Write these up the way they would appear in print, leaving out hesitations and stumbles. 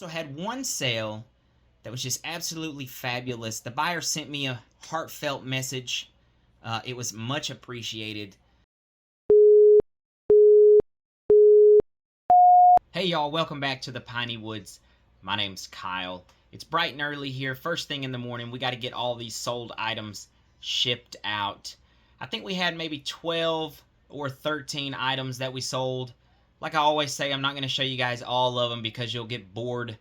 Also had one sale that was just absolutely fabulous. The buyer sent me a heartfelt message. It was much appreciated. Hey y'all, welcome back to the Piney Woods. My name's Kyle. It's bright and early here, first thing in the morning. We got to get all these sold items shipped out. I think we had maybe 12 or 13 items that we sold. Like I always say, I'm not going to show you guys all of them because you'll get bored.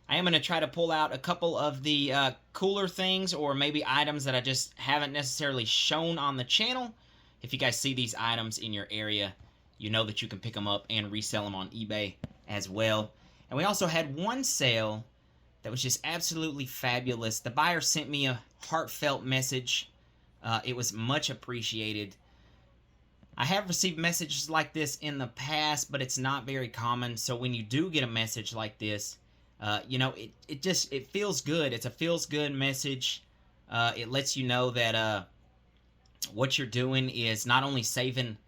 I am going to try to pull out a couple of the cooler things, or maybe items that I just haven't necessarily shown on the channel. If you guys see these items in your area, you know that you can pick them up and resell them on eBay as well. And we also had one sale that was just absolutely fabulous. The buyer sent me a heartfelt message. It was much appreciated. I have received messages like this in the past, but it's not very common. So when you do get a message like this, you know, it feels good. It's a feels good message. It lets you know that what you're doing is not only saving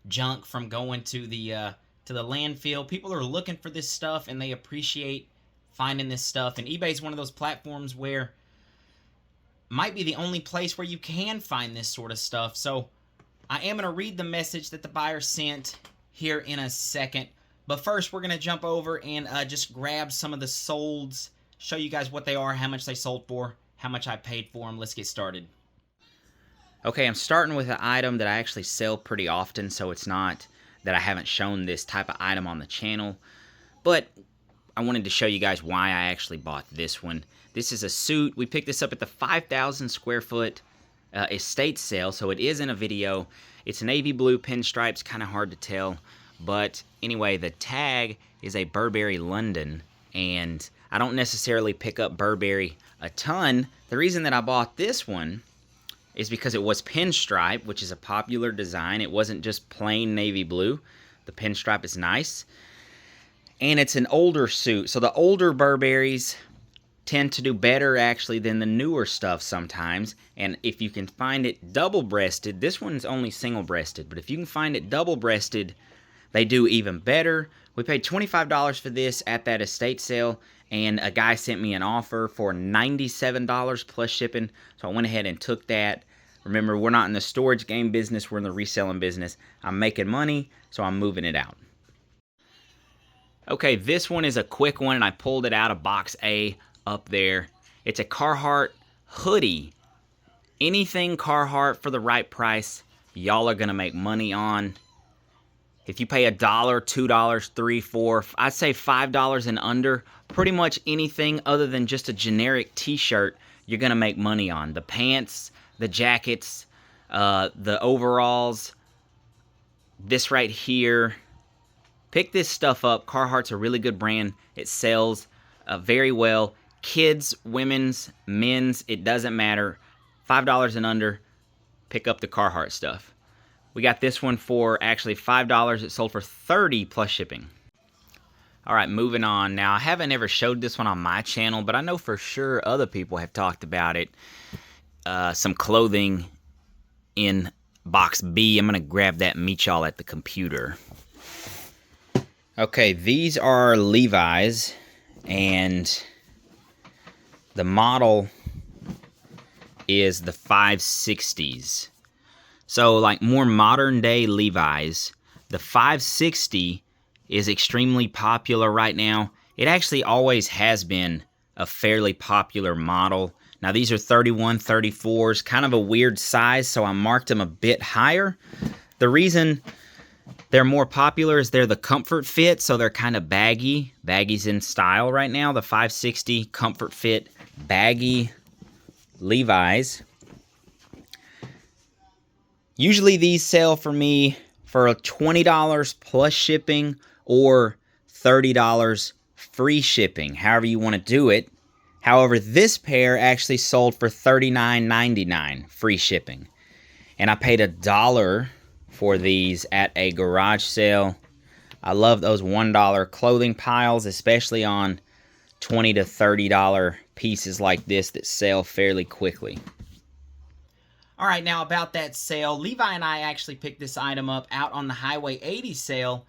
junk from going to the landfill. People are looking for this stuff and they appreciate finding this stuff. And eBay is one of those platforms where might be the only place where you can find this sort of stuff. So I am going to read the message that the buyer sent here in a second. But first, we're going to jump over and just grab some of the solds, show you guys what they are, how much they sold for, how much I paid for them. Let's get started. Okay, I'm starting with an item that I actually sell pretty often, so it's not that I haven't shown this type of item on the channel. But I wanted to show you guys why I actually bought this one. This is a suit. We picked this up at the 5,000 square foot estate sale, so it is in a video. It's navy blue pinstripes, kind of hard to tell. But anyway, the tag is a Burberry London, and I don't necessarily pick up Burberry a ton. The reason that I bought this one is because it was pinstripe, which is a popular design. It wasn't just plain navy blue. The pinstripe is nice. And it's an older suit. So the older Burberrys tend to do better actually than the newer stuff sometimes. And if you can find it double-breasted, this one's only single-breasted, but if you can find it double-breasted, they do even better. We paid $25 for this at that estate sale, and a guy sent me an offer for $97 plus shipping, so I went ahead and took that. Remember, we're not in the storage game business, we're in the reselling business. I'm making money, so I'm moving it out. Okay, this one is a quick one, and I pulled it out of box A up there. It's a Carhartt hoodie. Anything Carhartt for the right price, y'all are gonna make money on. If you pay $1, $2, $3, $4, I'd say $5 and under, pretty much anything other than just a generic t-shirt, you're gonna make money on. The pants, the jackets, the overalls, this right here. Pick this stuff up. Carhartt's a really good brand. It sells very well. Kids, women's, men's, it doesn't matter. $5 and under, pick up the Carhartt stuff. We got this one for actually $5. It sold for $30 plus shipping. All right, moving on. Now, I haven't ever showed this one on my channel, but I know for sure other people have talked about it. Some clothing in box B. I'm going to grab that and meet y'all at the computer. Okay, these are Levi's, and the model is the 560s. So, like more modern day Levi's, the 560 is extremely popular right now. It actually always has been a fairly popular model. Now, these are 31, 34s, kind of a weird size, so I marked them a bit higher. The reason they're more popular is they're the comfort fit, so they're kind of baggy. Baggy's in style right now. The 560 comfort fit baggy Levi's. Usually these sell for me for $20 plus shipping or $30 free shipping, however you want to do it. However, this pair actually sold for $39.99 free shipping. And I paid $1 for these at a garage sale. I love those $1 clothing piles, especially on $20 to $30 pieces like this that sell fairly quickly. All right, now about that sale, Levi and I actually picked this item up out on the Highway 80 sale.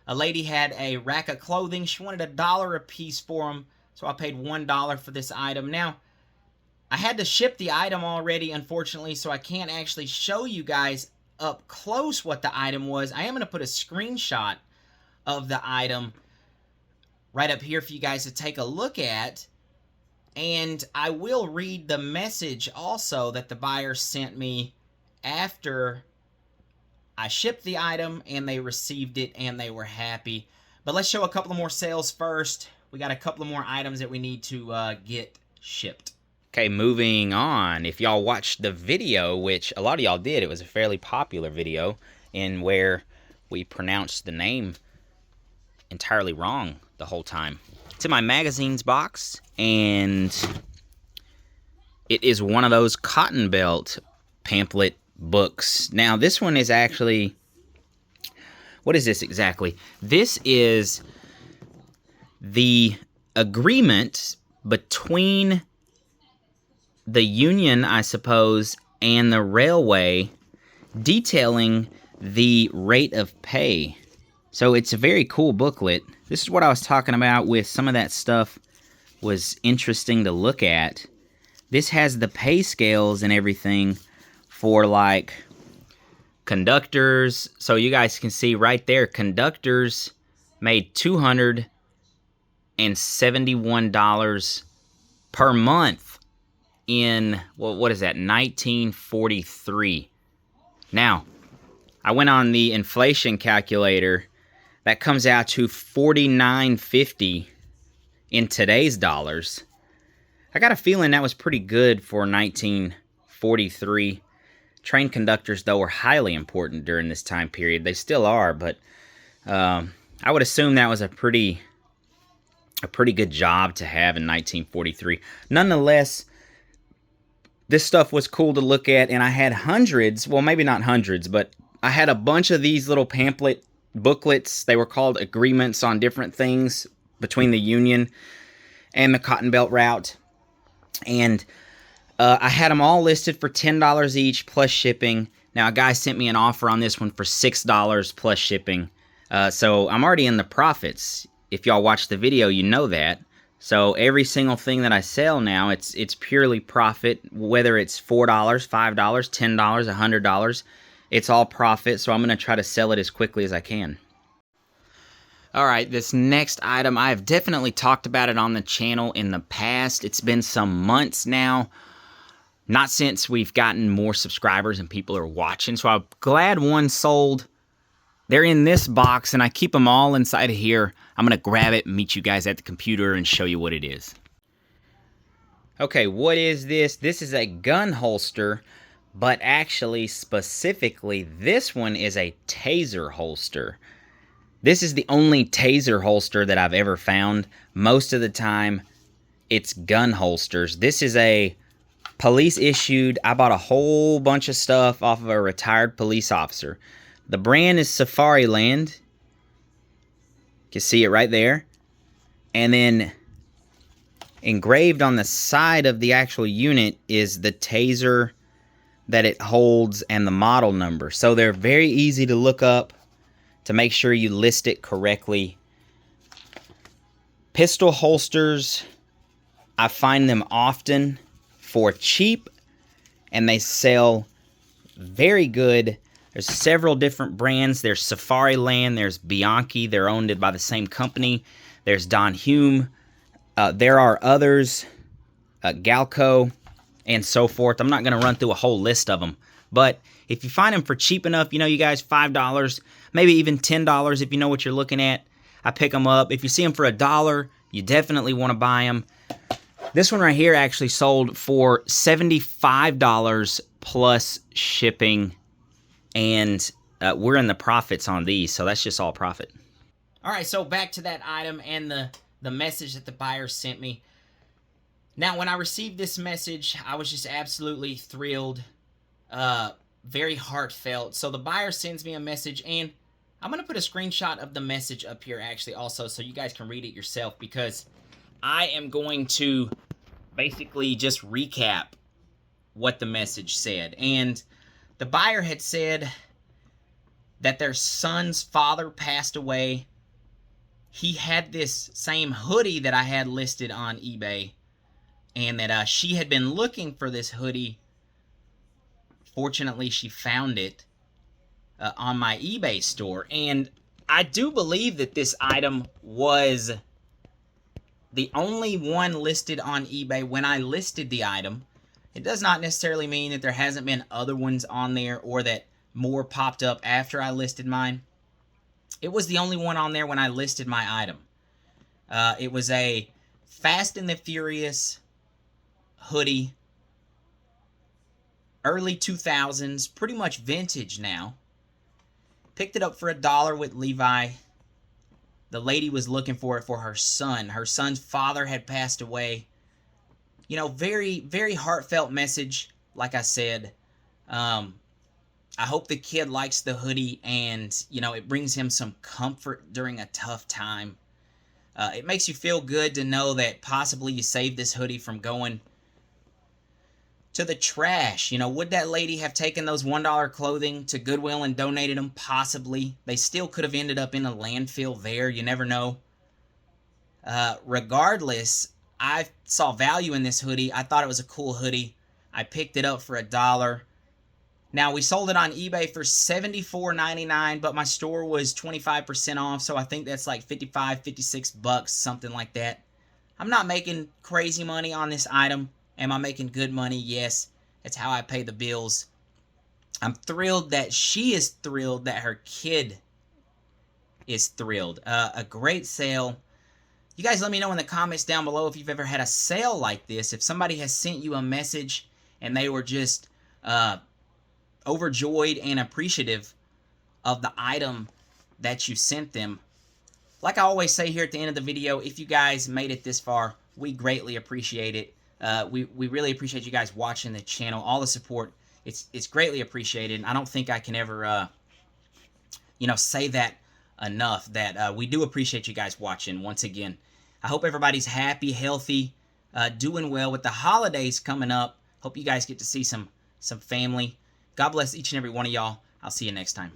A lady had a rack of clothing. She wanted $1 a piece for them, so I paid $1 for this item. Now, I had to ship the item already, unfortunately, so I can't actually show you guys up close what the item was. I am going to put a screenshot of the item right up here for you guys to take a look at. And I will read the message also that the buyer sent me after I shipped the item and they received it and they were happy. But let's show a couple of more sales first. We got a couple of more items that we need to get shipped. Okay, moving on. If y'all watched the video, which a lot of y'all did, it was a fairly popular video in where we pronounced the name entirely wrong the whole time. It's in my magazines box, and it is one of those cotton belt pamphlet books. Now, this one is actually, what is this exactly? This is the agreement between the union, I suppose, and the railway detailing the rate of pay. So it's a very cool booklet. This is what I was talking about with some of that stuff was interesting to look at. This has the pay scales and everything for like conductors. So you guys can see right there, conductors made $271 per month in, well, what is that, 1943. Now, I went on the inflation calculator. That comes out to $49.50 in today's dollars. I got a feeling that was pretty good for 1943. Train conductors, though, were highly important during this time period. They still are, but I would assume that was a pretty good job to have in 1943. Nonetheless, this stuff was cool to look at, and I had hundreds, well, maybe not hundreds, but I had a bunch of these little pamphlet booklets. They were called agreements on different things between the union and the Cotton Belt route. And I had them all listed for $10 each plus shipping. Now, a guy sent me an offer on this one for $6 plus shipping. So I'm already in the profits. If y'all watch the video, you know that. So every single thing that I sell now, it's purely profit, whether it's $4, $5, $10, $100. It's all profit, so I'm going to try to sell it as quickly as I can. All right, this next item, I have definitely talked about it on the channel in the past. It's been some months now. Not since we've gotten more subscribers and people are watching, so I'm glad one sold. They're in this box, and I keep them all inside of here. I'm going to grab it and meet you guys at the computer and show you what it is. Okay, what is this? This is a gun holster, but actually, specifically, this one is a taser holster. This is the only taser holster that I've ever found. Most of the time, it's gun holsters. This is a police issued. I bought a whole bunch of stuff off of a retired police officer. The brand is Safariland. You can see it right there. And then engraved on the side of the actual unit is the taser that it holds and the model number. So they're very easy to look up to make sure you list it correctly. Pistol holsters, I find them often for cheap, and they sell very good. There's several different brands. There's Safariland, there's Bianchi, they're owned by the same company. There's Don Hume. There are others, Galco, and so forth. I'm not going to run through a whole list of them, but if you find them for cheap enough, you know, you guys, $5, maybe even $10 if you know what you're looking at, I pick them up. If you see them for $1, you definitely want to buy them. This one right here actually sold for $75 plus shipping, and we're in the profits on these, so that's just all profit. All right, so back to that item and the message that the buyer sent me. Now, when I received this message, I was just absolutely thrilled, very heartfelt. So the buyer sends me a message, and I'm going to put a screenshot of the message up here actually also so you guys can read it yourself, because I am going to basically just recap what the message said. And the buyer had said that their son's father passed away he had this same hoodie that I had listed on eBay, and that she had been looking for this hoodie. Fortunately, she found it on my eBay store, and I do believe that this item was the only one listed on eBay when I listed the item. It does not necessarily mean that there hasn't been other ones on there or that more popped up after I listed mine. It was the only one on there when I listed my item. It was a Fast and the Furious hoodie, early 2000s, pretty much vintage now. Picked it up for $1 with Levi. The lady was looking for it for her son. Her son's father had passed away. You know, very, very heartfelt message, like I said. I hope the kid likes the hoodie and, you know, it brings him some comfort during a tough time. It makes you feel good to know that possibly you saved this hoodie from going to the trash. You know, would that lady have taken those $1 clothing to Goodwill and donated them? Possibly. They still could have ended up in a landfill there. You never know. Regardless, I saw value in this hoodie. I thought it was a cool hoodie. I picked it up for $1. Now, we sold it on eBay for $74.99, but my store was 25% off, so I think that's like $55, $56, something like that. I'm not making crazy money on this item. Am I making good money? Yes. It's how I pay the bills. I'm thrilled that she is thrilled, that her kid is thrilled. A great sale. You guys let me know in the comments down below if you've ever had a sale like this. If somebody has sent you a message and they were just overjoyed and appreciative of the item that you sent them. Like I always say here at the end of the video, if you guys made it this far, we greatly appreciate it. We really appreciate you guys watching the channel, all the support. It's greatly appreciated. And I don't think I can ever, you know, say that enough, that we do appreciate you guys watching once again. I hope everybody's happy, healthy, doing well with the holidays coming up. Hope you guys get to see some family. God bless each and every one of y'all. I'll see you next time.